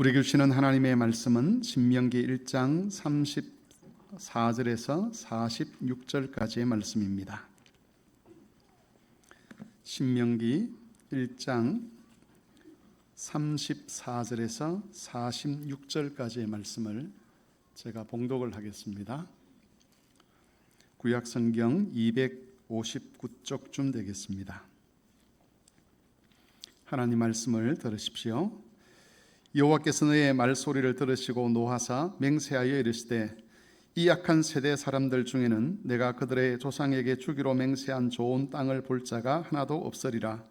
우리에게 주시는 하나님의 말씀은 신명기 1장 34절에서 46절까지의 말씀입니다. 신명기 1장 34절에서 46절까지의 말씀을 제가 봉독을 하겠습니다. 구약성경 259쪽쯤 되겠습니다. 하나님 말씀을 들으십시오. 여호와께서 너의 말소리를 들으시고 노하사 맹세하여 이르시되 이 악한 세대 사람들 중에는 내가 그들의 조상에게 주기로 맹세한 좋은 땅을 볼 자가 하나도 없으리라.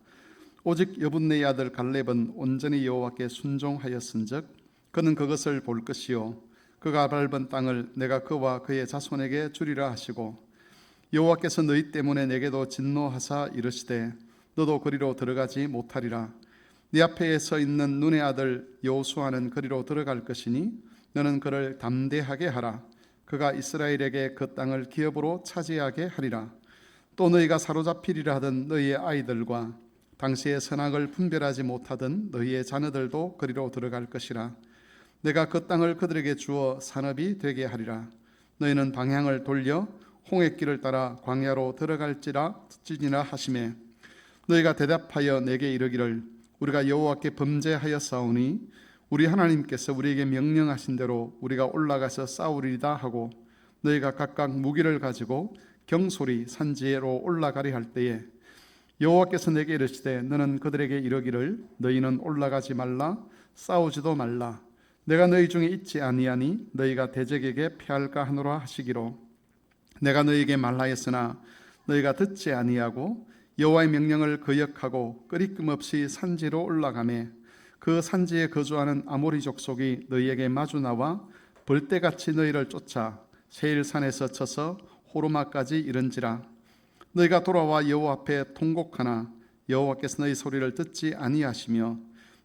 오직 여분네의 아들 갈렙은 온전히 여호와께 순종하였은즉 그는 그것을 볼 것이요 그가 밟은 땅을 내가 그와 그의 자손에게 주리라 하시고 여호와께서 너희 때문에 내게도 진노하사 이르시되 너도 그리로 들어가지 못하리라. 네 앞에 서 있는 눈의 아들 여호수아는 그리로 들어갈 것이니 너는 그를 담대하게 하라. 그가 이스라엘에게 그 땅을 기업으로 차지하게 하리라. 또 너희가 사로잡히리라 하던 너희의 아이들과 당시의 선악을 분별하지 못하던 너희의 자녀들도 그리로 들어갈 것이라. 내가 그 땅을 그들에게 주어 산업이 되게 하리라. 너희는 방향을 돌려 홍해길을 따라 광야로 들어갈지라 하시매 너희가 대답하여 내게 이르기를 우리가 여호와께 범죄하였사오니 우리 하나님께서 우리에게 명령하신 대로 우리가 올라가서 싸우리이다 하고 너희가 각각 무기를 가지고 경솔히 산지로 올라가리 할 때에 여호와께서 내게 이르시되 너는 그들에게 이르기를 너희는 올라가지 말라 싸우지도 말라. 내가 너희 중에 있지 아니하니 너희가 대적에게 패할까 하노라 하시기로 내가 너희에게 말하였으나 너희가 듣지 아니하고 여호와의 명령을 거역하고 끄리낌 없이 산지로 올라가매 그 산지에 거주하는 아모리 족속이 너희에게 마주 나와 벌떼같이 너희를 쫓아 세일산에서 쳐서 호르마까지 이른지라. 너희가 돌아와 여호와 앞에 통곡하나 여호와께서 너희 소리를 듣지 아니하시며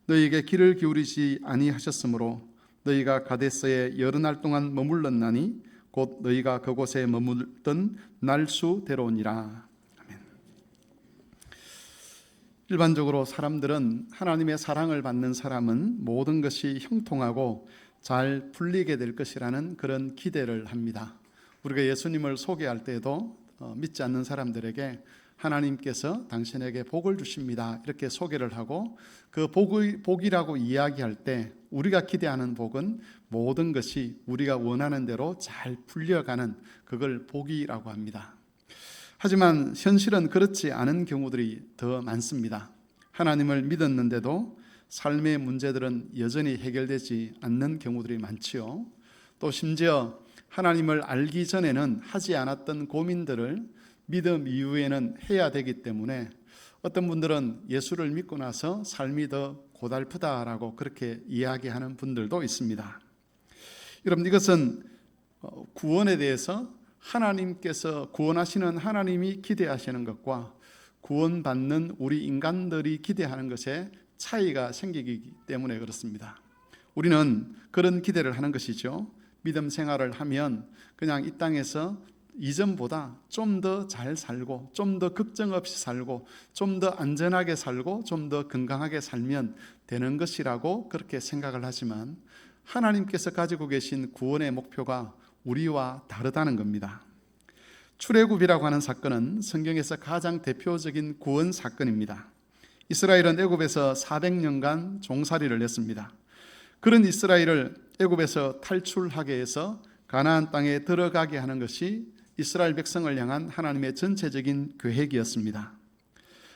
너희에게 귀를 기울이지 아니하셨으므로 너희가 가데스에 여러 날 동안 머물렀나니 곧 너희가 그곳에 머물던 날수대로니라. 일반적으로 사람들은 하나님의 사랑을 받는 사람은 모든 것이 형통하고 잘 풀리게 될 것이라는 그런 기대를 합니다. 우리가 예수님을 소개할 때도 믿지 않는 사람들에게 하나님께서 당신에게 복을 주십니다 이렇게 소개를 하고 그 복이라고 이야기할 때 우리가 기대하는 복은 모든 것이 우리가 원하는 대로 잘 풀려가는 그걸 복이라고 합니다. 하지만 현실은 그렇지 않은 경우들이 더 많습니다. 하나님을 믿었는데도 삶의 문제들은 여전히 해결되지 않는 경우들이 많지요. 또 심지어 하나님을 알기 전에는 하지 않았던 고민들을 믿음 이후에는 해야 되기 때문에 어떤 분들은 예수를 믿고 나서 삶이 더 고달프다라고 그렇게 이야기하는 분들도 있습니다. 여러분, 이것은 구원에 대해서 하나님께서 구원하시는 하나님이 기대하시는 것과 구원받는 우리 인간들이 기대하는 것에 차이가 생기기 때문에 그렇습니다. 우리는 그런 기대를 하는 것이죠. 믿음 생활을 하면 그냥 이 땅에서 이전보다 좀 더 잘 살고 좀 더 걱정 없이 살고 좀 더 안전하게 살고 좀 더 건강하게 살면 되는 것이라고 그렇게 생각을 하지만 하나님께서 가지고 계신 구원의 목표가 우리와 다르다는 겁니다. 출애굽이라고 하는 사건은 성경에서 가장 대표적인 구원 사건입니다. 이스라엘은 애굽에서 400년간 종살이를 했습니다. 그런 이스라엘을 애굽에서 탈출하게 해서 가나안 땅에 들어가게 하는 것이 이스라엘 백성을 향한 하나님의 전체적인 계획이었습니다.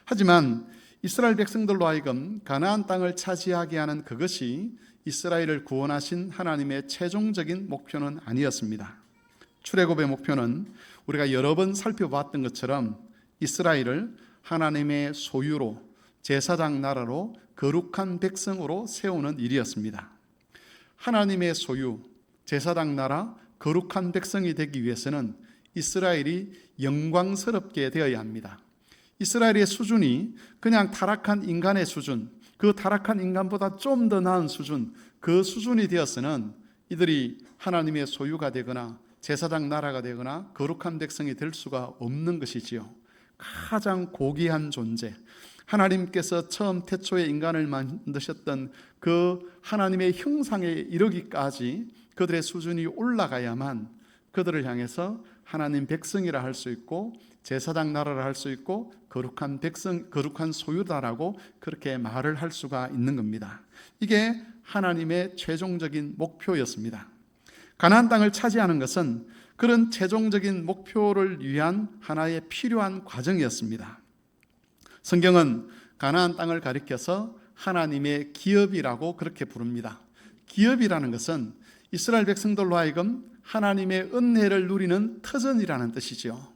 하지만 이스라엘 백성들로 하여금 가나안 땅을 차지하게 하는 그것이 이스라엘을 구원하신 하나님의 최종적인 목표는 아니었습니다. 출애굽의 목표는 우리가 여러 번 살펴봤던 것처럼 이스라엘을 하나님의 소유로 제사장 나라로 거룩한 백성으로 세우는 일이었습니다. 하나님의 소유, 제사장 나라, 거룩한 백성이 되기 위해서는 이스라엘이 영광스럽게 되어야 합니다. 이스라엘의 수준이 그냥 타락한 인간의 수준, 그 타락한 인간보다 좀 더 나은 수준, 그 수준이 되어서는 이들이 하나님의 소유가 되거나 제사장 나라가 되거나 거룩한 백성이 될 수가 없는 것이지요. 가장 고귀한 존재, 하나님께서 처음 태초에 인간을 만드셨던 그 하나님의 형상에 이르기까지 그들의 수준이 올라가야만 그들을 향해서 하나님 백성이라 할 수 있고 제사장 나라라 할 수 있고 거룩한 백성, 거룩한 소유다라고 그렇게 말을 할 수가 있는 겁니다. 이게 하나님의 최종적인 목표였습니다. 가나안 땅을 차지하는 것은 그런 최종적인 목표를 위한 하나의 필요한 과정이었습니다. 성경은 가나안 땅을 가리켜서 하나님의 기업이라고 그렇게 부릅니다. 기업이라는 것은 이스라엘 백성들로 하여금 하나님의 은혜를 누리는 터전이라는 뜻이죠.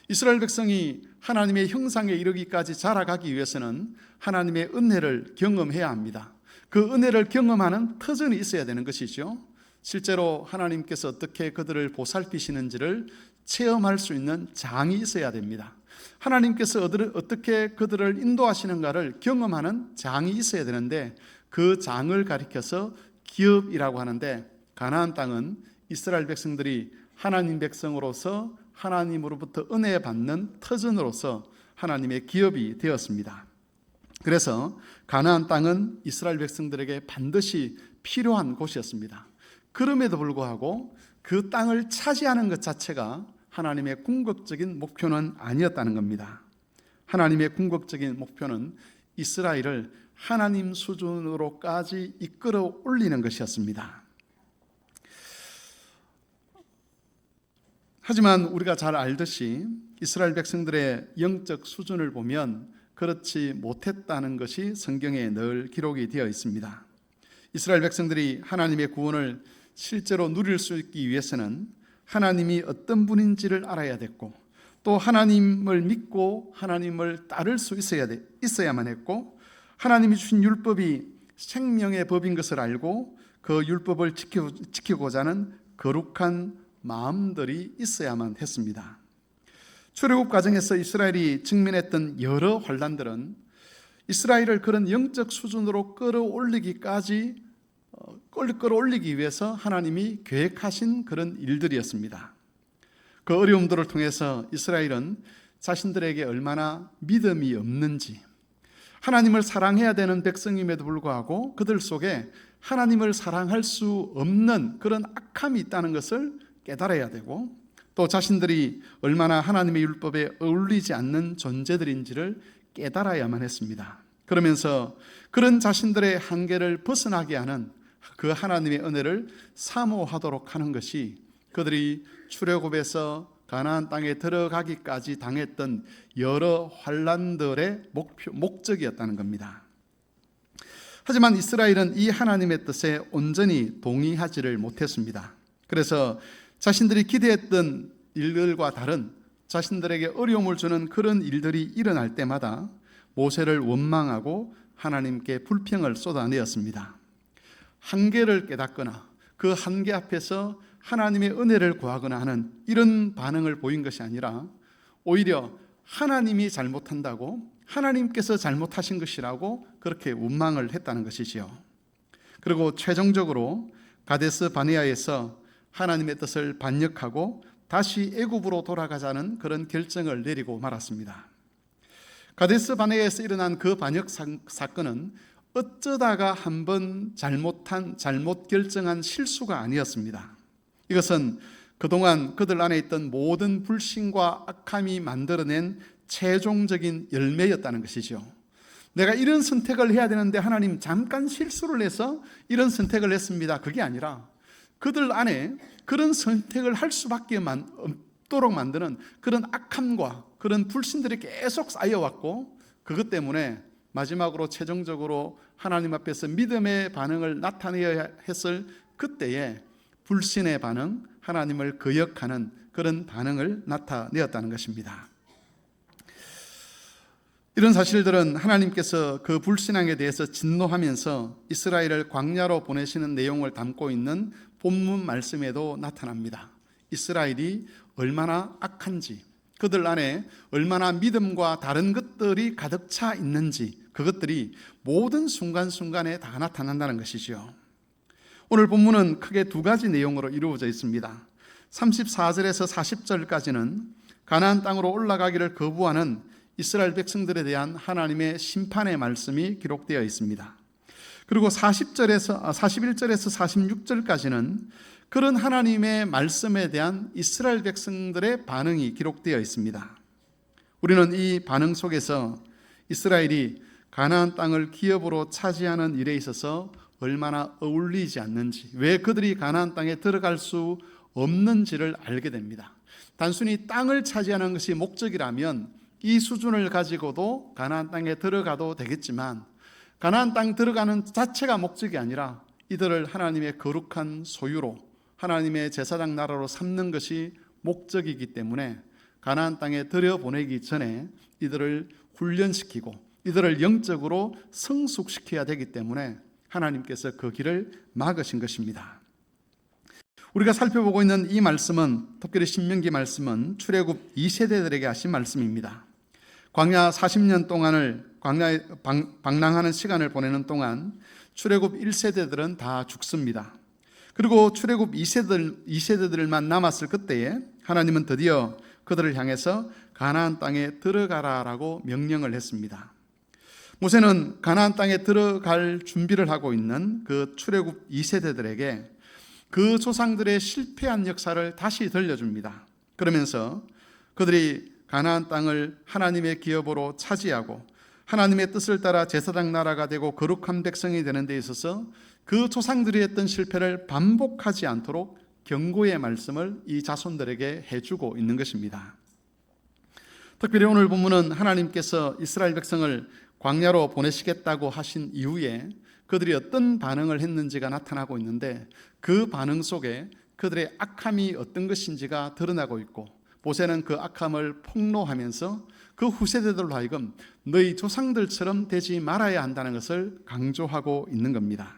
이스라엘 백성이 하나님의 형상에 이르기까지 자라가기 위해서는 하나님의 은혜를 경험해야 합니다. 그 은혜를 경험하는 터전이 있어야 되는 것이죠. 실제로 하나님께서 어떻게 그들을 보살피시는지를 체험할 수 있는 장이 있어야 됩니다. 하나님께서 어떻게 그들을 인도하시는가를 경험하는 장이 있어야 되는데 그 장을 가리켜서 기업이라고 하는데, 가나안 땅은 이스라엘 백성들이 하나님 백성으로서 하나님으로부터 은혜 받는 터전으로서 하나님의 기업이 되었습니다. 그래서 가나안 땅은 이스라엘 백성들에게 반드시 필요한 곳이었습니다. 그럼에도 불구하고 그 땅을 차지하는 것 자체가 하나님의 궁극적인 목표는 아니었다는 겁니다. 하나님의 궁극적인 목표는 이스라엘을 하나님 수준으로까지 이끌어 올리는 것이었습니다. 하지만 우리가 잘 알듯이 이스라엘 백성들의 영적 수준을 보면 그렇지 못했다는 것이 성경에 늘 기록이 되어 있습니다. 이스라엘 백성들이 하나님의 구원을 실제로 누릴 수 있기 위해서는 하나님이 어떤 분인지를 알아야 됐고, 또 하나님을 믿고 하나님을 따를 수 있어야만 했고, 하나님이 주신 율법이 생명의 법인 것을 알고 그 율법을 지키고자 하는 거룩한 마음들이 있어야만 했습니다. 출애굽 과정에서 이스라엘이 직면했던 여러 환난들은 이스라엘을 그런 영적 수준으로 끌어올리기 위해서 하나님이 계획하신 그런 일들이었습니다. 그 어려움들을 통해서 이스라엘은 자신들에게 얼마나 믿음이 없는지, 하나님을 사랑해야 되는 백성임에도 불구하고 그들 속에 하나님을 사랑할 수 없는 그런 악함이 있다는 것을 깨달아야 되고, 또 자신들이 얼마나 하나님의 율법에 어울리지 않는 존재들인지를 깨달아야만 했습니다. 그러면서 그런 자신들의 한계를 벗어나게 하는 그 하나님의 은혜를 사모하도록 하는 것이 그들이 출애굽에서 가나안 땅에 들어가기까지 당했던 여러 환난들의 목적이었다는 겁니다. 하지만 이스라엘은 이 하나님의 뜻에 온전히 동의하지를 못했습니다. 그래서 자신들이 기대했던 일들과 다른, 자신들에게 어려움을 주는 그런 일들이 일어날 때마다 모세를 원망하고 하나님께 불평을 쏟아내었습니다. 한계를 깨닫거나 그 한계 앞에서 하나님의 은혜를 구하거나 하는 이런 반응을 보인 것이 아니라 오히려 하나님이 잘못한다고, 하나님께서 잘못하신 것이라고 그렇게 원망을 했다는 것이지요. 그리고 최종적으로 가데스 바네아에서 하나님의 뜻을 반역하고 다시 애굽으로 돌아가자는 그런 결정을 내리고 말았습니다. 가데스 바네아에서 일어난 그 반역 사건은 어쩌다가 한번 잘못 결정한 실수가 아니었습니다. 이것은 그동안 그들 안에 있던 모든 불신과 악함이 만들어낸 최종적인 열매였다는 것이죠. 내가 이런 선택을 해야 되는데 하나님 잠깐 실수를 해서 이런 선택을 했습니다. 그게 아니라 그들 안에 그런 선택을 할 수밖에 없도록 만드는 그런 악함과 그런 불신들이 계속 쌓여왔고, 그것 때문에 마지막으로 최종적으로 하나님 앞에서 믿음의 반응을 나타내야 했을 그때에 불신의 반응, 하나님을 거역하는 그런 반응을 나타내었다는 것입니다. 이런 사실들은 하나님께서 그 불신앙에 대해서 진노하면서 이스라엘을 광야로 보내시는 내용을 담고 있는 본문 말씀에도 나타납니다. 이스라엘이 얼마나 악한지, 그들 안에 얼마나 믿음과 다른 것들이 가득 차 있는지, 그것들이 모든 순간순간에 다 나타난다는 것이죠. 오늘 본문은 크게 두 가지 내용으로 이루어져 있습니다. 34절에서 40절까지는 가나안 땅으로 올라가기를 거부하는 이스라엘 백성들에 대한 하나님의 심판의 말씀이 기록되어 있습니다. 그리고 41절에서 46절까지는 그런 하나님의 말씀에 대한 이스라엘 백성들의 반응이 기록되어 있습니다. 우리는 이 반응 속에서 이스라엘이 가나안 땅을 기업으로 차지하는 일에 있어서 얼마나 어울리지 않는지, 왜 그들이 가나안 땅에 들어갈 수 없는지를 알게 됩니다. 단순히 땅을 차지하는 것이 목적이라면 이 수준을 가지고도 가나안 땅에 들어가도 되겠지만, 가나안 땅 들어가는 자체가 목적이 아니라 이들을 하나님의 거룩한 소유로, 하나님의 제사장 나라로 삼는 것이 목적이기 때문에 가나안 땅에 들여보내기 전에 이들을 훈련시키고 이들을 영적으로 성숙시켜야 되기 때문에 하나님께서 그 길을 막으신 것입니다. 우리가 살펴보고 있는 이 말씀은, 특별히 신명기 말씀은 출애굽 2세대들에게 하신 말씀입니다. 광야 40년 동안을 광야에 방랑하는 시간을 보내는 동안 출애굽 1세대들은 다 죽습니다. 그리고 출애굽 2세대들만 남았을 그때에 하나님은 드디어 그들을 향해서 가나안 땅에 들어가라라고 명령을 했습니다. 모세는 가나안 땅에 들어갈 준비를 하고 있는 그 출애굽 2세대들에게 그 조상들의 실패한 역사를 다시 들려줍니다. 그러면서 그들이 가나안 땅을 하나님의 기업으로 차지하고 하나님의 뜻을 따라 제사장 나라가 되고 거룩한 백성이 되는 데 있어서 그 조상들이 했던 실패를 반복하지 않도록 경고의 말씀을 이 자손들에게 해주고 있는 것입니다. 특별히 오늘 본문은 하나님께서 이스라엘 백성을 광야로 보내시겠다고 하신 이후에 그들이 어떤 반응을 했는지가 나타나고 있는데, 그 반응 속에 그들의 악함이 어떤 것인지가 드러나고 있고, 모세는 그 악함을 폭로하면서 그 후세대들로 하여금 너희 조상들처럼 되지 말아야 한다는 것을 강조하고 있는 겁니다.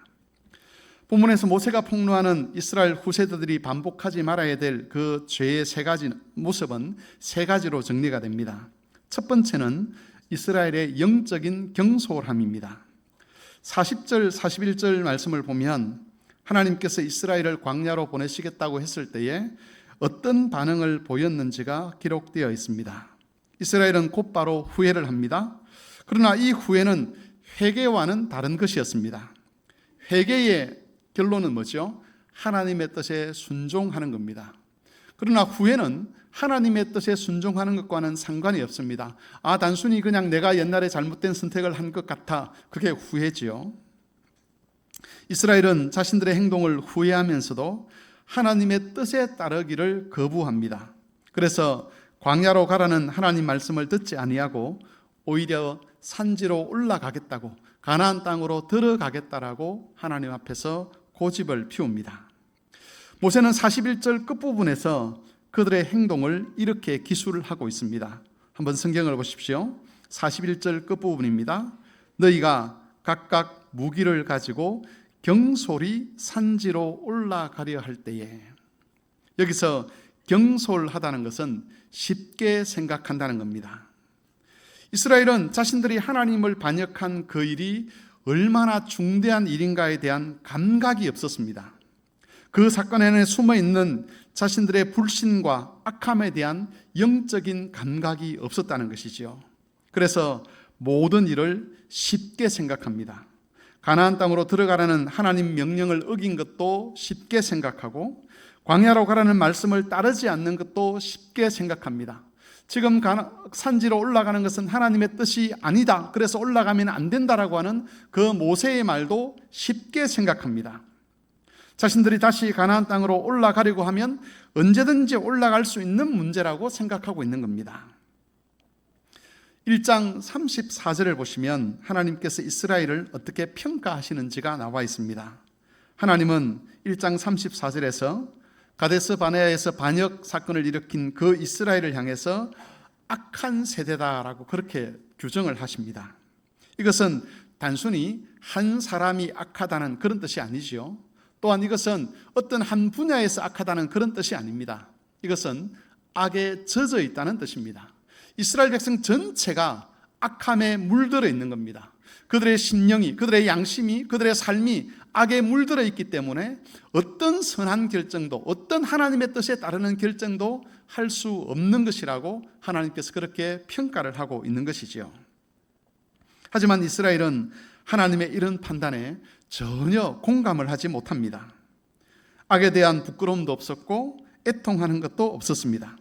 본문에서 모세가 폭로하는 이스라엘 후세대들이 반복하지 말아야 될 그 죄의 세 가지 모습은 세 가지로 정리가 됩니다. 첫 번째는 이스라엘의 영적인 경솔함입니다. 40절, 41절 말씀을 보면 하나님께서 이스라엘을 광야로 보내시겠다고 했을 때에 어떤 반응을 보였는지가 기록되어 있습니다. 이스라엘은 곧바로 후회를 합니다. 그러나 이 후회는 회개와는 다른 것이었습니다. 회개의 결론은 뭐죠? 하나님의 뜻에 순종하는 겁니다. 그러나 후회는 하나님의 뜻에 순종하는 것과는 상관이 없습니다. 단순히 그냥 내가 옛날에 잘못된 선택을 한 것 같아, 그게 후회지요. 이스라엘은 자신들의 행동을 후회하면서도 하나님의 뜻에 따르기를 거부합니다. 그래서 광야로 가라는 하나님 말씀을 듣지 아니하고 오히려 산지로 올라가겠다고, 가나안 땅으로 들어가겠다라고 하나님 앞에서 고집을 피웁니다. 모세는 41절 끝부분에서 그들의 행동을 이렇게 기술을 하고 있습니다. 한번 성경을 보십시오. 41절 끝부분입니다. 너희가 각각 무기를 가지고 경솔히 산지로 올라가려 할 때에, 여기서 경솔하다는 것은 쉽게 생각한다는 겁니다. 이스라엘은 자신들이 하나님을 반역한 그 일이 얼마나 중대한 일인가에 대한 감각이 없었습니다. 그 사건 안에 숨어있는 자신들의 불신과 악함에 대한 영적인 감각이 없었다는 것이지요. 그래서 모든 일을 쉽게 생각합니다. 가나안 땅으로 들어가라는 하나님 명령을 어긴 것도 쉽게 생각하고, 광야로 가라는 말씀을 따르지 않는 것도 쉽게 생각합니다. 지금 산지로 올라가는 것은 하나님의 뜻이 아니다, 그래서 올라가면 안 된다라고 하는 그 모세의 말도 쉽게 생각합니다. 자신들이 다시 가나안 땅으로 올라가려고 하면 언제든지 올라갈 수 있는 문제라고 생각하고 있는 겁니다. 1장 34절을 보시면 하나님께서 이스라엘을 어떻게 평가하시는지가 나와 있습니다. 하나님은 1장 34절에서 가데스 바네아에서 반역 사건을 일으킨 그 이스라엘을 향해서 악한 세대다라고 그렇게 규정을 하십니다. 이것은 단순히 한 사람이 악하다는 그런 뜻이 아니지요. 또한 이것은 어떤 한 분야에서 악하다는 그런 뜻이 아닙니다. 이것은 악에 젖어 있다는 뜻입니다. 이스라엘 백성 전체가 악함에 물들어 있는 겁니다. 그들의 심령이, 그들의 양심이, 그들의 삶이 악에 물들어 있기 때문에 어떤 선한 결정도, 어떤 하나님의 뜻에 따르는 결정도 할 수 없는 것이라고 하나님께서 그렇게 평가를 하고 있는 것이지요. 하지만 이스라엘은 하나님의 이런 판단에 전혀 공감을 하지 못합니다. 악에 대한 부끄러움도 없었고 애통하는 것도 없었습니다.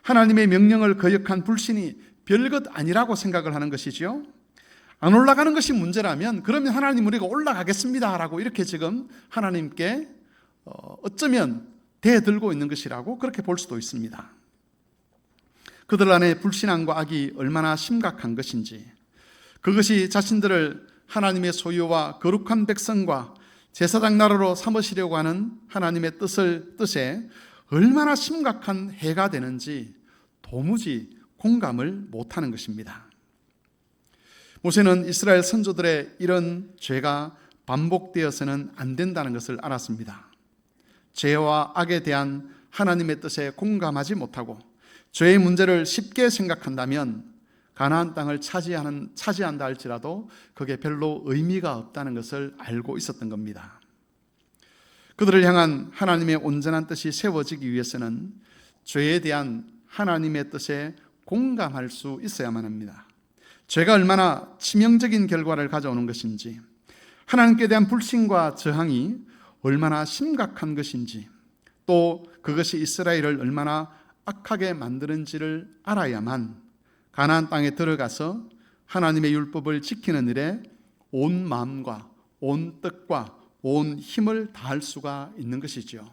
하나님의 명령을 거역한 불신이 별것 아니라고 생각을 하는 것이지요. 안 올라가는 것이 문제라면 그러면 하나님 우리가 올라가겠습니다 라고 이렇게 지금 하나님께 어쩌면 대들고 있는 것이라고 그렇게 볼 수도 있습니다. 그들 안에 불신앙과 악이 얼마나 심각한 것인지, 그것이 자신들을 하나님의 소유와 거룩한 백성과 제사장 나라로 삼으시려고 하는 하나님의 뜻에 얼마나 심각한 해가 되는지 도무지 공감을 못하는 것입니다. 모세는 이스라엘 선조들의 이런 죄가 반복되어서는 안 된다는 것을 알았습니다. 죄와 악에 대한 하나님의 뜻에 공감하지 못하고 죄의 문제를 쉽게 생각한다면 가나안 땅을 차지한다 할지라도 그게 별로 의미가 없다는 것을 알고 있었던 겁니다. 그들을 향한 하나님의 온전한 뜻이 세워지기 위해서는 죄에 대한 하나님의 뜻에 공감할 수 있어야만 합니다. 죄가 얼마나 치명적인 결과를 가져오는 것인지, 하나님께 대한 불신과 저항이 얼마나 심각한 것인지, 또 그것이 이스라엘을 얼마나 악하게 만드는지를 알아야만 가나안 땅에 들어가서 하나님의 율법을 지키는 일에 온 마음과 온 뜻과 온 힘을 다할 수가 있는 것이죠.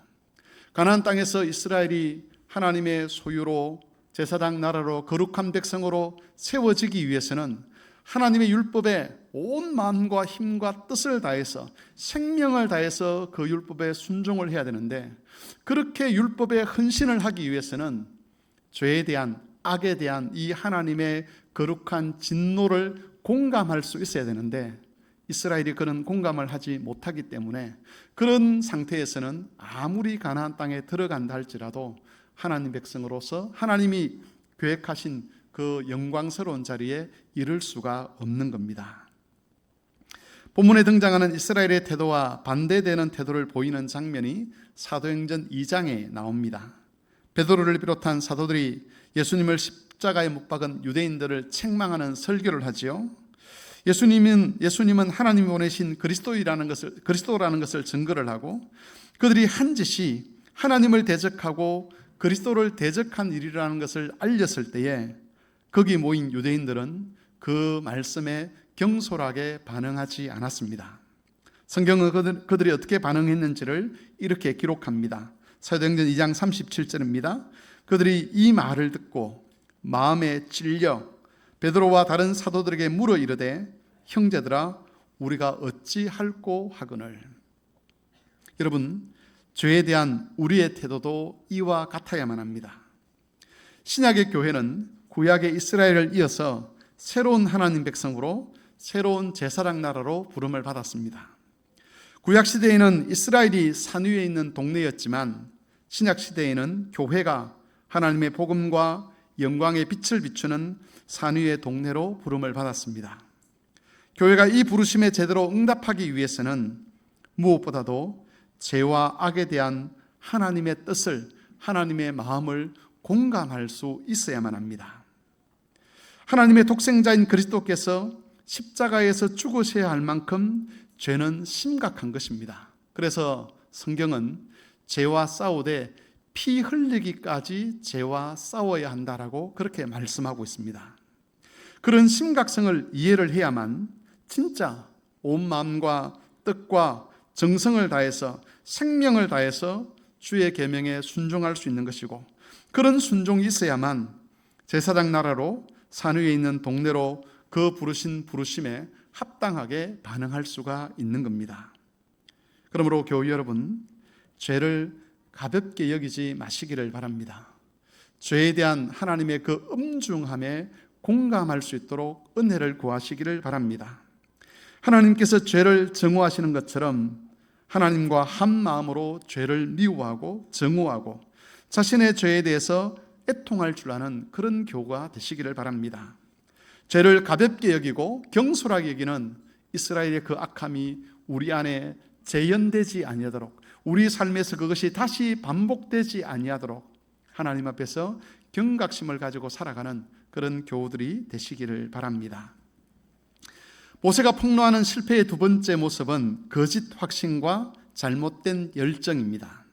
가나안 땅에서 이스라엘이 하나님의 소유로 제사장 나라로 거룩한 백성으로 세워지기 위해서는 하나님의 율법에 온 마음과 힘과 뜻을 다해서 생명을 다해서 그 율법에 순종을 해야 되는데, 그렇게 율법에 헌신을 하기 위해서는 죄에 대한, 악에 대한 이 하나님의 거룩한 진노를 공감할 수 있어야 되는데 이스라엘이 그런 공감을 하지 못하기 때문에 그런 상태에서는 아무리 가나안 땅에 들어간다 할지라도 하나님 백성으로서 하나님이 계획하신 그 영광스러운 자리에 이를 수가 없는 겁니다. 본문에 등장하는 이스라엘의 태도와 반대되는 태도를 보이는 장면이 사도행전 2장에 나옵니다. 베드로를 비롯한 사도들이 예수님을 십자가에 못 박은 유대인들을 책망하는 설교를 하지요. 예수님은 하나님이 보내신 그리스도라는 것을 증거를 하고, 그들이 한 짓이 하나님을 대적하고 그리스도를 대적한 일이라는 것을 알렸을 때에 거기 모인 유대인들은 그 말씀에 경솔하게 반응하지 않았습니다. 성경은 그들이 어떻게 반응했는지를 이렇게 기록합니다. 사도행전 2장 37절입니다. 그들이 이 말을 듣고 마음에 찔려 베드로와 다른 사도들에게 물어 이르되 형제들아 우리가 어찌할꼬 하거늘. 여러분, 죄에 대한 우리의 태도도 이와 같아야만 합니다. 신약의 교회는 구약의 이스라엘을 이어서 새로운 하나님 백성으로, 새로운 제사장 나라로 부름을 받았습니다. 구약 시대에는 이스라엘이 산 위에 있는 동네였지만 신약 시대에는 교회가 하나님의 복음과 영광의 빛을 비추는 산 위의 동네로 부름을 받았습니다. 교회가 이 부르심에 제대로 응답하기 위해서는 무엇보다도 죄와 악에 대한 하나님의 뜻을, 하나님의 마음을 공감할 수 있어야만 합니다. 하나님의 독생자인 그리스도께서 십자가에서 죽으셔야 할 만큼 죄는 심각한 것입니다. 그래서 성경은 죄와 싸우되 피 흘리기까지 죄와 싸워야 한다라고 그렇게 말씀하고 있습니다. 그런 심각성을 이해를 해야만 진짜 온 마음과 뜻과 정성을 다해서 생명을 다해서 주의 계명에 순종할 수 있는 것이고, 그런 순종이 있어야만 제사장 나라로 산 위에 있는 동네로 그 부르신 부르심에 합당하게 반응할 수가 있는 겁니다. 그러므로 교회 여러분, 죄를 가볍게 여기지 마시기를 바랍니다. 죄에 대한 하나님의 그 엄중함에 공감할 수 있도록 은혜를 구하시기를 바랍니다. 하나님께서 죄를 정오하시는 것처럼 하나님과 한 마음으로 죄를 미워하고 정오하고 자신의 죄에 대해서 애통할 줄 아는 그런 교우가 되시기를 바랍니다. 죄를 가볍게 여기고 경솔하게 여기는 이스라엘의 그 악함이 우리 안에 재현되지 아니하도록, 우리 삶에서 그것이 다시 반복되지 아니하도록 하나님 앞에서 경각심을 가지고 살아가는 그런 교우들이 되시기를 바랍니다. 모세가 폭로하는 실패의 두 번째 모습은 거짓 확신과 잘못된 열정입니다.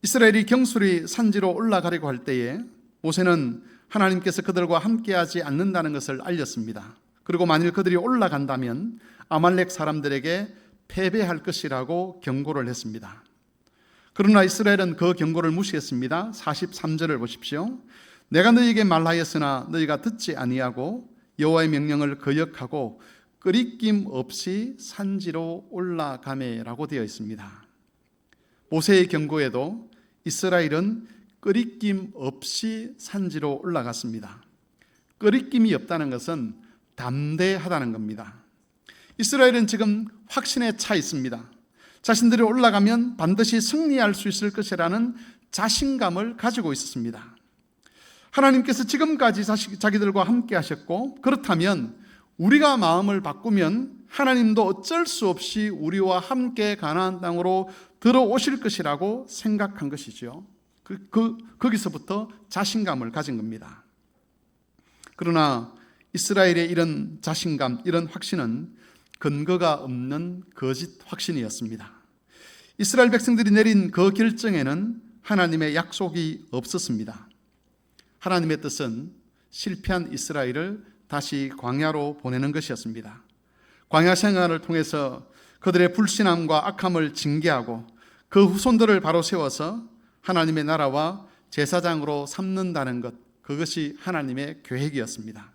이스라엘이 경솔히 산지로 올라가려고 할 때에 모세는 하나님께서 그들과 함께하지 않는다는 것을 알렸습니다. 그리고 만일 그들이 올라간다면 아말렉 사람들에게 패배할 것이라고 경고를 했습니다. 그러나 이스라엘은 그 경고를 무시했습니다. 43절을 보십시오. 내가 너희에게 말하였으나 너희가 듣지 아니하고 여호와의 명령을 거역하고 끄리낌 없이 산지로 올라가매라고 되어 있습니다. 모세의 경고에도 이스라엘은 끄리낌 없이 산지로 올라갔습니다. 끄리낌이 없다는 것은 담대하다는 겁니다. 이스라엘은 지금 확신에 차 있습니다. 자신들이 올라가면 반드시 승리할 수 있을 것이라는 자신감을 가지고 있었습니다. 하나님께서 지금까지 자기들과 함께 하셨고, 그렇다면 우리가 마음을 바꾸면 하나님도 어쩔 수 없이 우리와 함께 가나안 땅으로 들어오실 것이라고 생각한 것이죠. 거기서부터 자신감을 가진 겁니다. 그러나 이스라엘의 이런 자신감, 이런 확신은 근거가 없는 거짓 확신이었습니다. 이스라엘 백성들이 내린 그 결정에는 하나님의 약속이 없었습니다. 하나님의 뜻은 실패한 이스라엘을 다시 광야로 보내는 것이었습니다. 광야 생활을 통해서 그들의 불신함과 악함을 징계하고 그 후손들을 바로 세워서 하나님의 나라와 제사장으로 삼는다는 것, 그것이 하나님의 계획이었습니다.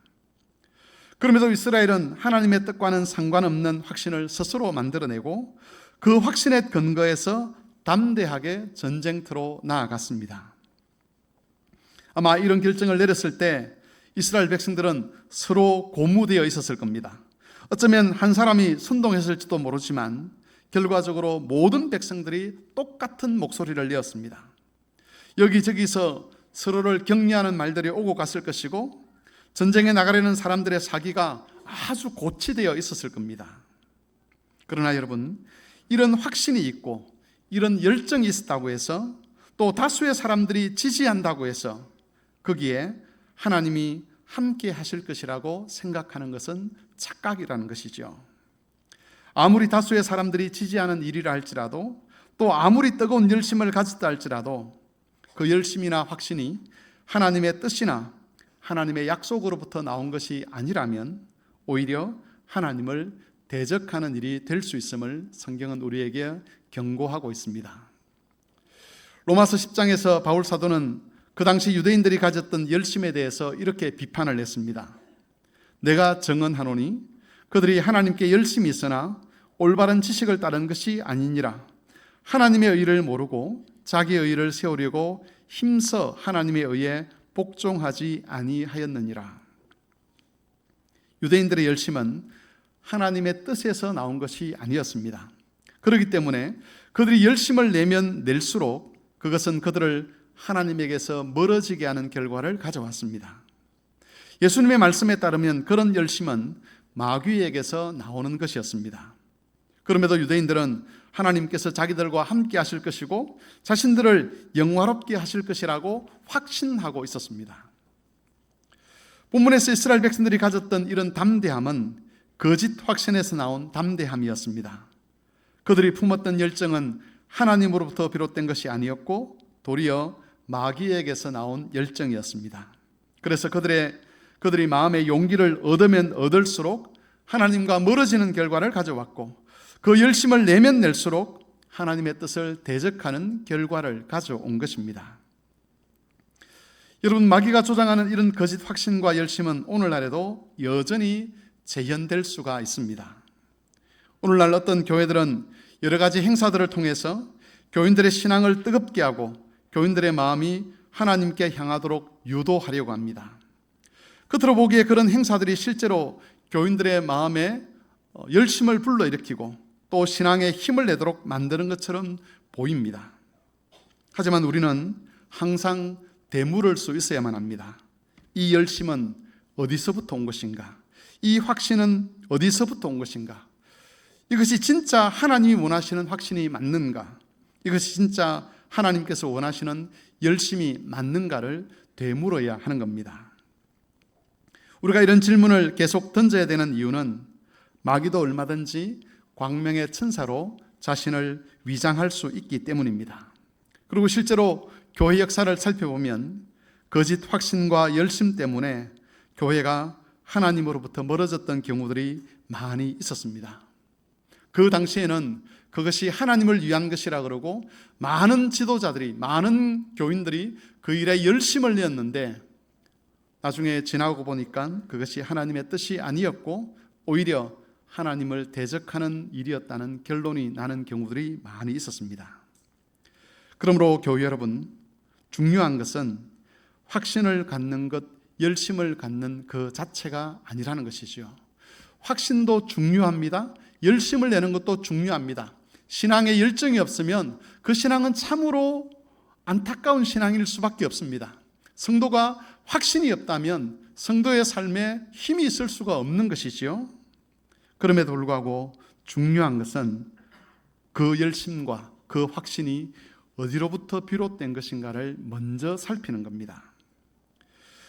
그럼에도 이스라엘은 하나님의 뜻과는 상관없는 확신을 스스로 만들어내고 그 확신의 근거에서 담대하게 전쟁터로 나아갔습니다. 아마 이런 결정을 내렸을 때 이스라엘 백성들은 서로 고무되어 있었을 겁니다. 어쩌면 한 사람이 선동했을지도 모르지만 결과적으로 모든 백성들이 똑같은 목소리를 내었습니다. 여기저기서 서로를 격려하는 말들이 오고 갔을 것이고 전쟁에 나가려는 사람들의 사기가 아주 고치되어 있었을 겁니다. 그러나 여러분, 이런 확신이 있고 이런 열정이 있었다고 해서 또 다수의 사람들이 지지한다고 해서 거기에 하나님이 함께 하실 것이라고 생각하는 것은 착각이라는 것이죠. 아무리 다수의 사람들이 지지하는 일이라 할지라도 또 아무리 뜨거운 열심을 가졌다 할지라도 그 열심이나 확신이 하나님의 뜻이나 하나님의 약속으로부터 나온 것이 아니라면 오히려 하나님을 대적하는 일이 될 수 있음을 성경은 우리에게 경고하고 있습니다. 로마서 10장에서 바울 사도는 그 당시 유대인들이 가졌던 열심에 대해서 이렇게 비판을 했습니다. 내가 증언하노니 그들이 하나님께 열심히 있으나 올바른 지식을 따른 것이 아니니라. 하나님의 의를 모르고 자기의 의를 세우려고 힘써 하나님의 의에 복종하지 아니하였느니라. 유대인들의 열심은 하나님의 뜻에서 나온 것이 아니었습니다. 그렇기 때문에 그들이 열심을 내면 낼수록 그것은 그들을 하나님에게서 멀어지게 하는 결과를 가져왔습니다. 예수님의 말씀에 따르면 그런 열심은 마귀에게서 나오는 것이었습니다. 그럼에도 유대인들은 하나님께서 자기들과 함께 하실 것이고 자신들을 영화롭게 하실 것이라고 확신하고 있었습니다. 본문에서 이스라엘 백성들이 가졌던 이런 담대함은 거짓 확신에서 나온 담대함이었습니다. 그들이 품었던 열정은 하나님으로부터 비롯된 것이 아니었고 도리어 마귀에게서 나온 열정이었습니다. 그래서 그들이 마음의 용기를 얻으면 얻을수록 하나님과 멀어지는 결과를 가져왔고 그 열심을 내면 낼수록 하나님의 뜻을 대적하는 결과를 가져온 것입니다. 여러분, 마귀가 조장하는 이런 거짓 확신과 열심은 오늘날에도 여전히 재현될 수가 있습니다. 오늘날 어떤 교회들은 여러 가지 행사들을 통해서 교인들의 신앙을 뜨겁게 하고 교인들의 마음이 하나님께 향하도록 유도하려고 합니다. 겉으로 보기에 그런 행사들이 실제로 교인들의 마음에 열심을 불러일으키고 또 신앙에 힘을 내도록 만드는 것처럼 보입니다. 하지만 우리는 항상 되물을 수 있어야만 합니다. 이 열심은 어디서부터 온 것인가? 이 확신은 어디서부터 온 것인가? 이것이 진짜 하나님이 원하시는 확신이 맞는가? 이것이 진짜 하나님께서 원하시는 열심이 맞는가를 되물어야 하는 겁니다. 우리가 이런 질문을 계속 던져야 되는 이유는 마귀도 얼마든지 광명의 천사로 자신을 위장할 수 있기 때문입니다. 그리고 실제로 교회 역사를 살펴보면 거짓 확신과 열심 때문에 교회가 하나님으로부터 멀어졌던 경우들이 많이 있었습니다. 그 당시에는 그것이 하나님을 위한 것이라 그러고 많은 지도자들이, 많은 교인들이 그 일에 열심을 내었는데 나중에 지나고 보니까 그것이 하나님의 뜻이 아니었고 오히려 하나님을 대적하는 일이었다는 결론이 나는 경우들이 많이 있었습니다. 그러므로 교회 여러분, 중요한 것은 확신을 갖는 것, 열심을 갖는 그 자체가 아니라는 것이지요. 확신도 중요합니다. 열심을 내는 것도 중요합니다. 신앙에 열정이 없으면 그 신앙은 참으로 안타까운 신앙일 수밖에 없습니다. 성도가 확신이 없다면 성도의 삶에 힘이 있을 수가 없는 것이지요. 그럼에도 불구하고 중요한 것은 그 열심과 그 확신이 어디로부터 비롯된 것인가를 먼저 살피는 겁니다.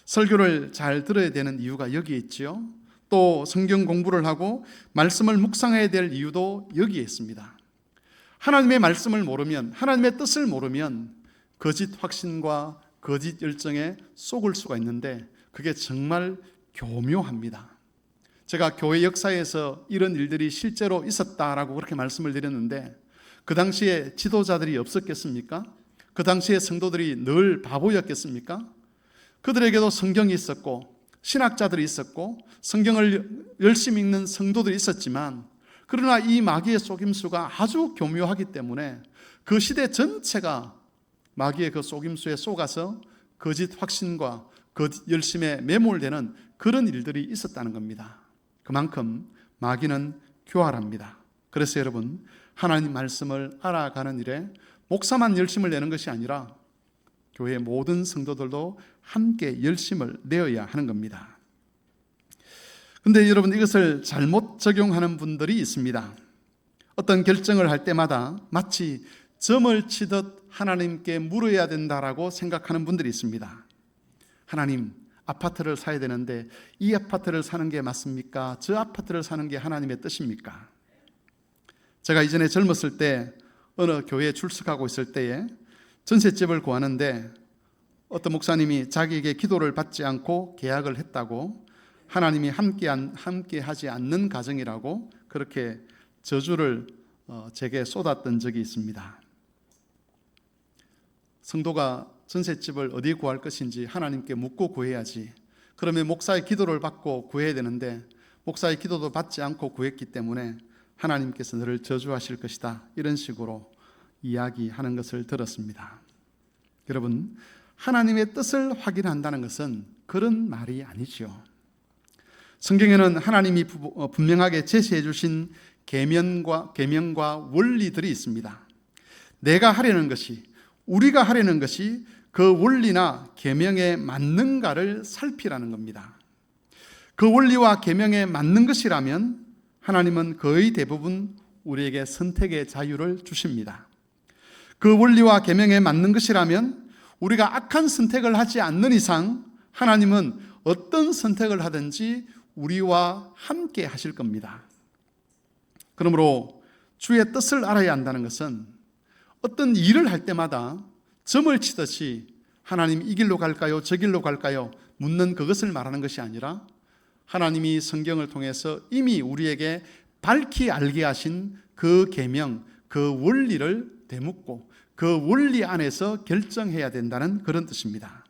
설교를 잘 들어야 되는 이유가 여기에 있지요. 또 성경 공부를 하고 말씀을 묵상해야 될 이유도 여기에 있습니다. 하나님의 말씀을 모르면, 하나님의 뜻을 모르면 거짓 확신과 거짓 열정에 속을 수가 있는데 그게 정말 교묘합니다. 제가 교회 역사에서 이런 일들이 실제로 있었다라고 그렇게 말씀을 드렸는데 그 당시에 지도자들이 없었겠습니까? 그 당시에 성도들이 늘 바보였겠습니까? 그들에게도 성경이 있었고 신학자들이 있었고 성경을 열심히 읽는 성도들이 있었지만 그러나 이 마귀의 속임수가 아주 교묘하기 때문에 그 시대 전체가 마귀의 그 속임수에 속아서 거짓 확신과 거짓 열심에 매몰되는 그런 일들이 있었다는 겁니다. 그만큼 마귀는 교활합니다. 그래서 여러분, 하나님 말씀을 알아가는 일에 목사만 열심을 내는 것이 아니라 교회의 모든 성도들도 함께 열심을 내어야 하는 겁니다. 그런데 여러분, 이것을 잘못 적용하는 분들이 있습니다. 어떤 결정을 할 때마다 마치 점을 치듯 하나님께 물어야 된다라고 생각하는 분들이 있습니다. 하나님, 아파트를 사야 되는데 이 아파트를 사는 게 맞습니까? 저 아파트를 사는 게 하나님의 뜻입니까? 제가 이전에 젊었을 때 어느 교회에 출석하고 있을 때에 전셋집을 구하는데 어떤 목사님이 자기에게 기도를 받지 않고 계약을 했다고 하나님이 함께 하지 않는 가정이라고 그렇게 저주를 제게 쏟았던 적이 있습니다. 성도가 전셋집을 어디 구할 것인지 하나님께 묻고 구해야지. 그러면 목사의 기도를 받고 구해야 되는데 목사의 기도도 받지 않고 구했기 때문에 하나님께서 너를 저주하실 것이다. 이런 식으로 이야기하는 것을 들었습니다. 여러분, 하나님의 뜻을 확인한다는 것은 그런 말이 아니죠. 성경에는 하나님이 분명하게 제시해 주신 계명과 원리들이 있습니다. 내가 하려는 것이, 우리가 하려는 것이 그 원리나 계명에 맞는가를 살피라는 겁니다. 그 원리와 계명에 맞는 것이라면 하나님은 거의 대부분 우리에게 선택의 자유를 주십니다. 그 원리와 계명에 맞는 것이라면 우리가 악한 선택을 하지 않는 이상 하나님은 어떤 선택을 하든지 우리와 함께 하실 겁니다. 그러므로 주의 뜻을 알아야 한다는 것은 어떤 일을 할 때마다 점을 치듯이 하나님 이 길로 갈까요? 저 길로 갈까요? 묻는 그것을 말하는 것이 아니라 하나님이 성경을 통해서 이미 우리에게 밝히 알게 하신 그 계명, 그 원리를 되묻고 그 원리 안에서 결정해야 된다는 그런 뜻입니다.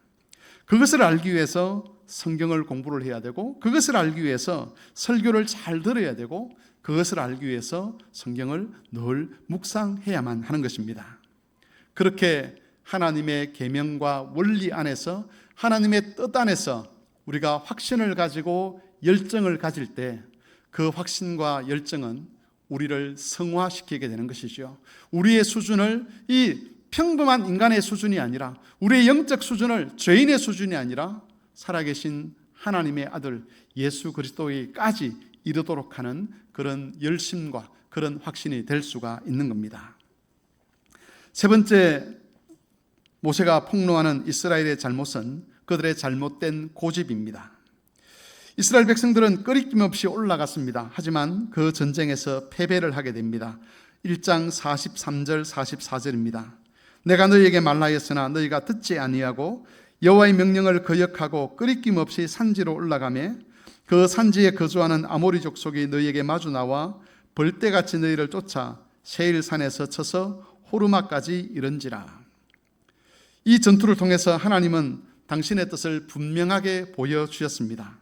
그것을 알기 위해서 성경을 공부를 해야 되고 그것을 알기 위해서 설교를 잘 들어야 되고 그것을 알기 위해서 성경을 늘 묵상해야만 하는 것입니다. 그렇게 하나님의 계명과 원리 안에서 하나님의 뜻 안에서 우리가 확신을 가지고 열정을 가질 때 그 확신과 열정은 우리를 성화시키게 되는 것이죠. 우리의 수준을 이 평범한 인간의 수준이 아니라 우리의 영적 수준을 죄인의 수준이 아니라 살아계신 하나님의 아들 예수 그리스도에까지 이르도록 하는 그런 열심과 그런 확신이 될 수가 있는 겁니다. 세 번째, 모세가 폭로하는 이스라엘의 잘못은 그들의 잘못된 고집입니다. 이스라엘 백성들은 끄리낌 없이 올라갔습니다. 하지만 그 전쟁에서 패배를 하게 됩니다. 1장 43절 44절입니다. 내가 너희에게 말하였으나 너희가 듣지 아니하고 여호와의 명령을 거역하고 끄리낌 없이 산지로 올라가매 그 산지에 거주하는 아모리 족속이 너희에게 마주 나와 벌떼같이 너희를 쫓아 세일산에서 쳐서 호르마까지 이른지라. 이 전투를 통해서 하나님은 당신의 뜻을 분명하게 보여주셨습니다.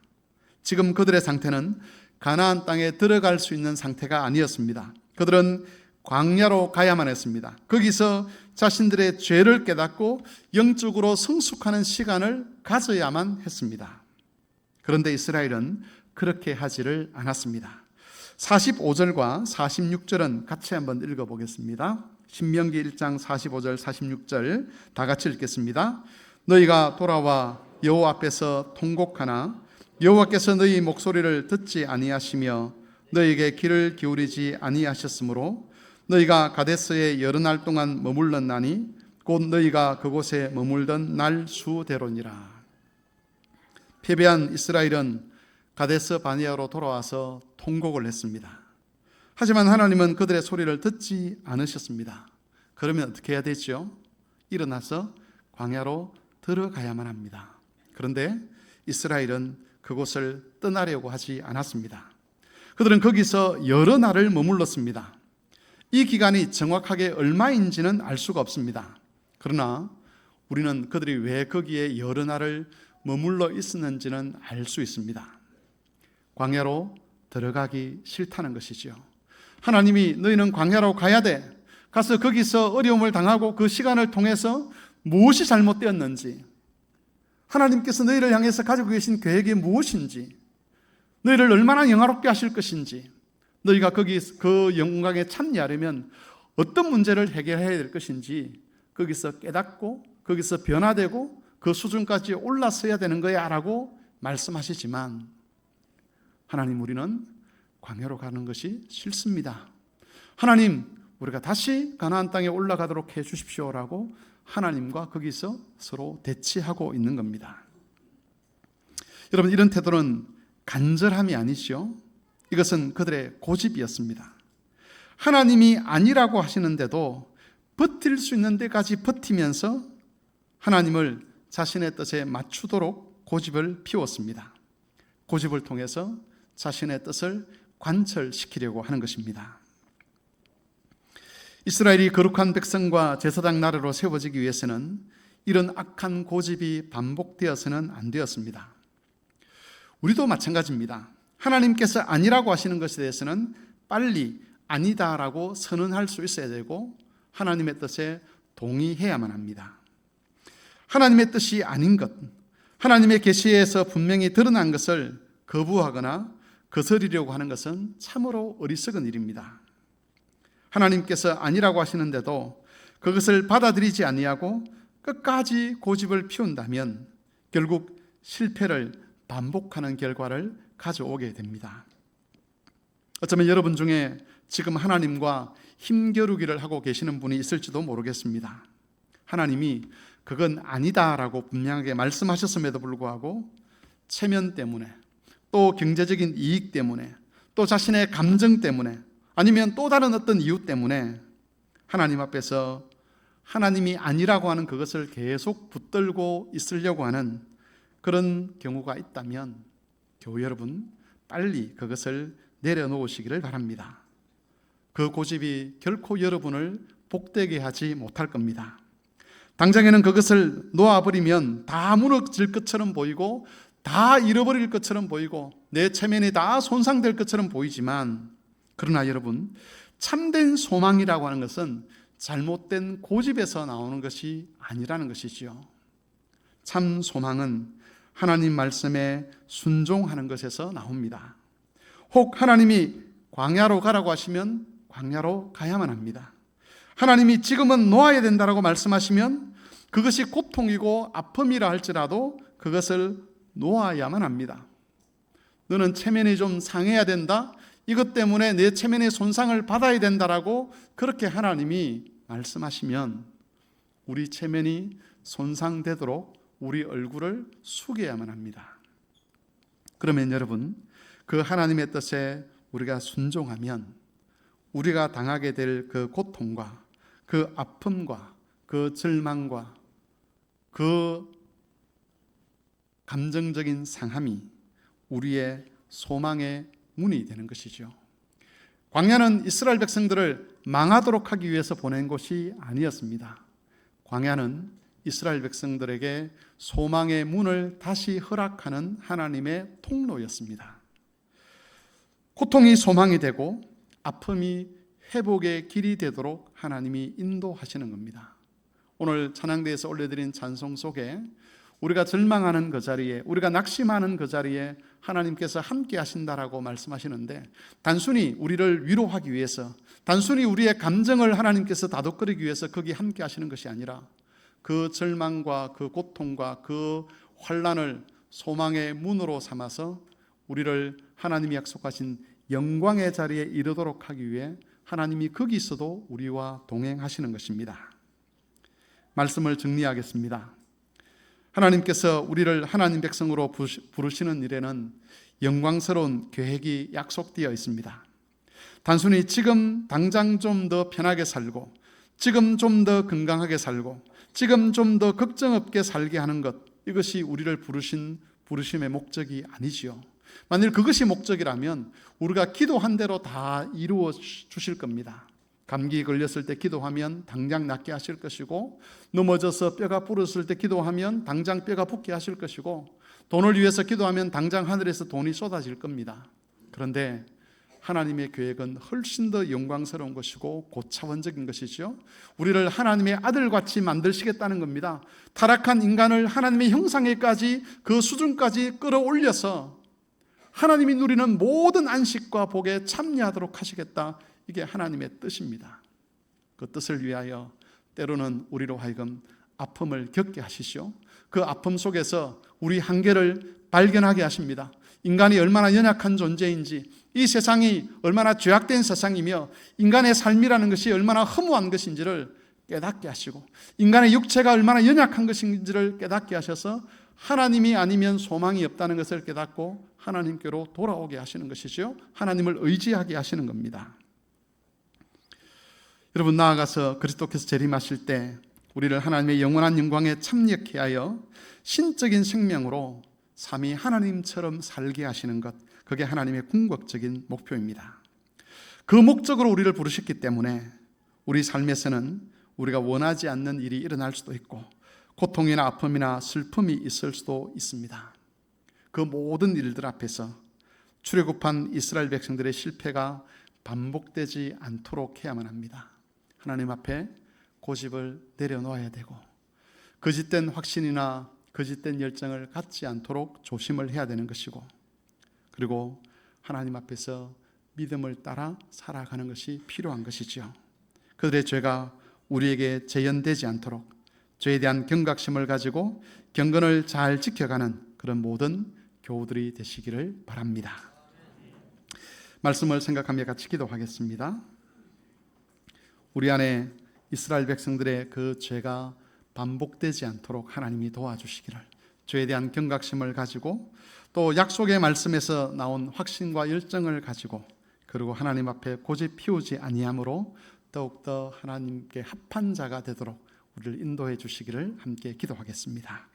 지금 그들의 상태는 가나안 땅에 들어갈 수 있는 상태가 아니었습니다. 그들은 광야로 가야만 했습니다. 거기서 자신들의 죄를 깨닫고 영적으로 성숙하는 시간을 가져야만 했습니다. 그런데 이스라엘은 그렇게 하지를 않았습니다. 45절과 46절은 같이 한번 읽어보겠습니다. 신명기 1장 45절 46절 다 같이 읽겠습니다. 너희가 돌아와 여호와 앞에서 통곡하나 여호와께서 너희 목소리를 듣지 아니하시며 너희에게 귀를 기울이지 아니하셨으므로 너희가 가데스에 여러 날 동안 머물렀나니 곧 너희가 그곳에 머물던 날 수대로니라. 패배한 이스라엘은 가데스 바네아로 돌아와서 통곡을 했습니다. 하지만 하나님은 그들의 소리를 듣지 않으셨습니다. 그러면 어떻게 해야 되죠? 일어나서 광야로 들어가야만 합니다. 그런데 이스라엘은 그곳을 떠나려고 하지 않았습니다. 그들은 거기서 여러 날을 머물렀습니다. 이 기간이 정확하게 얼마인지는 알 수가 없습니다. 그러나 우리는 그들이 왜 거기에 여러 날을 머물러 있었는지는 알 수 있습니다. 광야로 들어가기 싫다는 것이지요. 하나님이 너희는 광야로 가야 돼. 가서 거기서 어려움을 당하고 그 시간을 통해서 무엇이 잘못되었는지, 하나님께서 너희를 향해서 가지고 계신 계획이 무엇인지, 너희를 얼마나 영화롭게 하실 것인지, 너희가 거기 그 영광에 참여하려면 어떤 문제를 해결해야 될 것인지 거기서 깨닫고 거기서 변화되고 그 수준까지 올라서야 되는 거야 라고 말씀하시지만, 하나님, 우리는 광야로 가는 것이 싫습니다. 하나님, 우리가 다시 가나안 땅에 올라가도록 해 주십시오라고 하나님과 거기서 서로 대치하고 있는 겁니다. 여러분, 이런 태도는 간절함이 아니죠. 이것은 그들의 고집이었습니다. 하나님이 아니라고 하시는데도 버틸 수 있는 데까지 버티면서 하나님을 자신의 뜻에 맞추도록 고집을 피웠습니다. 고집을 통해서 자신의 뜻을 관철시키려고 하는 것입니다. 이스라엘이 거룩한 백성과 제사장 나라로 세워지기 위해서는 이런 악한 고집이 반복되어서는 안 되었습니다. 우리도 마찬가지입니다. 하나님께서 아니라고 하시는 것에 대해서는 빨리 아니다라고 선언할 수 있어야 되고 하나님의 뜻에 동의해야만 합니다. 하나님의 뜻이 아닌 것, 하나님의 계시에서 분명히 드러난 것을 거부하거나 거스르려고 하는 것은 참으로 어리석은 일입니다. 하나님께서 아니라고 하시는데도 그것을 받아들이지 아니하고 끝까지 고집을 피운다면 결국 실패를 반복하는 결과를 가져오게 됩니다. 어쩌면 여러분 중에 지금 하나님과 힘겨루기를 하고 계시는 분이 있을지도 모르겠습니다. 하나님이 그건 아니다라고 분명하게 말씀하셨음에도 불구하고 체면 때문에, 또 경제적인 이익 때문에, 또 자신의 감정 때문에, 아니면 또 다른 어떤 이유 때문에 하나님 앞에서 하나님이 아니라고 하는 그것을 계속 붙들고 있으려고 하는 그런 경우가 있다면 교회 여러분, 빨리 그것을 내려놓으시기를 바랍니다. 그 고집이 결코 여러분을 복되게 하지 못할 겁니다. 당장에는 그것을 놓아버리면 다 무너질 것처럼 보이고 다 잃어버릴 것처럼 보이고 내 체면이 다 손상될 것처럼 보이지만, 그러나 여러분, 참된 소망이라고 하는 것은 잘못된 고집에서 나오는 것이 아니라는 것이지요. 참 소망은 하나님 말씀에 순종하는 것에서 나옵니다. 혹 하나님이 광야로 가라고 하시면 광야로 가야만 합니다. 하나님이 지금은 놓아야 된다라고 말씀하시면 그것이 고통이고 아픔이라 할지라도 그것을 놓아야만 합니다. 너는 체면이 좀 상해야 된다, 이것 때문에 내 체면의 손상을 받아야 된다라고 그렇게 하나님이 말씀하시면 우리 체면이 손상되도록 우리 얼굴을 숙여야만 합니다. 그러면 여러분, 그 하나님의 뜻에 우리가 순종하면 우리가 당하게 될 그 고통과 그 아픔과 그 절망과 그 감정적인 상함이 우리의 소망의 문이 되는 것이죠. 광야는 이스라엘 백성들을 망하도록 하기 위해서 보낸 곳이 아니었습니다. 광야는 이스라엘 백성들에게 소망의 문을 다시 허락하는 하나님의 통로였습니다. 고통이 소망이 되고 아픔이 회복의 길이 되도록 하나님이 인도하시는 겁니다. 오늘 찬양대에서 올려드린 찬송 속에 우리가 절망하는 그 자리에, 우리가 낙심하는 그 자리에 하나님께서 함께 하신다라고 말씀하시는데, 단순히 우리를 위로하기 위해서, 단순히 우리의 감정을 하나님께서 다독거리기 위해서 거기 함께 하시는 것이 아니라 그 절망과 그 고통과 그 환난을 소망의 문으로 삼아서 우리를 하나님이 약속하신 영광의 자리에 이르도록 하기 위해 하나님이 거기서도 우리와 동행하시는 것입니다. 말씀을 정리하겠습니다. 하나님께서 우리를 하나님 백성으로 부르시는 일에는 영광스러운 계획이 약속되어 있습니다. 단순히 지금 당장 좀 더 편하게 살고, 지금 좀 더 건강하게 살고, 지금 좀 더 걱정 없게 살게 하는 것, 이것이 우리를 부르신 부르심의 목적이 아니지요. 만일 그것이 목적이라면 우리가 기도한 대로 다 이루어 주실 겁니다. 감기 걸렸을 때 기도하면 당장 낫게 하실 것이고, 넘어져서 뼈가 부러졌을 때 기도하면 당장 뼈가 붙게 하실 것이고, 돈을 위해서 기도하면 당장 하늘에서 돈이 쏟아질 겁니다. 그런데 하나님의 계획은 훨씬 더 영광스러운 것이고 고차원적인 것이죠. 우리를 하나님의 아들같이 만드시겠다는 겁니다. 타락한 인간을 하나님의 형상에까지, 그 수준까지 끌어올려서 하나님이 누리는 모든 안식과 복에 참여하도록 하시겠다. 이게 하나님의 뜻입니다. 그 뜻을 위하여 때로는 우리로 하여금 아픔을 겪게 하시죠. 그 아픔 속에서 우리 한계를 발견하게 하십니다. 인간이 얼마나 연약한 존재인지, 이 세상이 얼마나 죄악된 세상이며 인간의 삶이라는 것이 얼마나 허무한 것인지를 깨닫게 하시고, 인간의 육체가 얼마나 연약한 것인지를 깨닫게 하셔서 하나님이 아니면 소망이 없다는 것을 깨닫고 하나님께로 돌아오게 하시는 것이죠. 하나님을 의지하게 하시는 겁니다. 여러분, 나아가서 그리스도께서 재림하실 때 우리를 하나님의 영원한 영광에 참여케 하여 신적인 생명으로 삼위 하나님처럼 살게 하시는 것, 그게 하나님의 궁극적인 목표입니다. 그 목적으로 우리를 부르셨기 때문에 우리 삶에서는 우리가 원하지 않는 일이 일어날 수도 있고, 고통이나 아픔이나 슬픔이 있을 수도 있습니다. 그 모든 일들 앞에서 출애굽한 이스라엘 백성들의 실패가 반복되지 않도록 해야만 합니다. 하나님 앞에 고집을 내려놓아야 되고, 거짓된 확신이나 거짓된 열정을 갖지 않도록 조심을 해야 되는 것이고, 그리고 하나님 앞에서 믿음을 따라 살아가는 것이 필요한 것이지요. 그들의 죄가 우리에게 재현되지 않도록 죄에 대한 경각심을 가지고 경건을 잘 지켜가는 그런 모든 교우들이 되시기를 바랍니다. 말씀을 생각하며 같이 기도하겠습니다. 우리 안에 이스라엘 백성들의 그 죄가 반복되지 않도록 하나님이 도와주시기를, 죄에 대한 경각심을 가지고 또 약속의 말씀에서 나온 확신과 열정을 가지고, 그리고 하나님 앞에 고집 피우지 아니함으로 더욱더 하나님께 합한 자가 되도록 우리를 인도해 주시기를 함께 기도하겠습니다.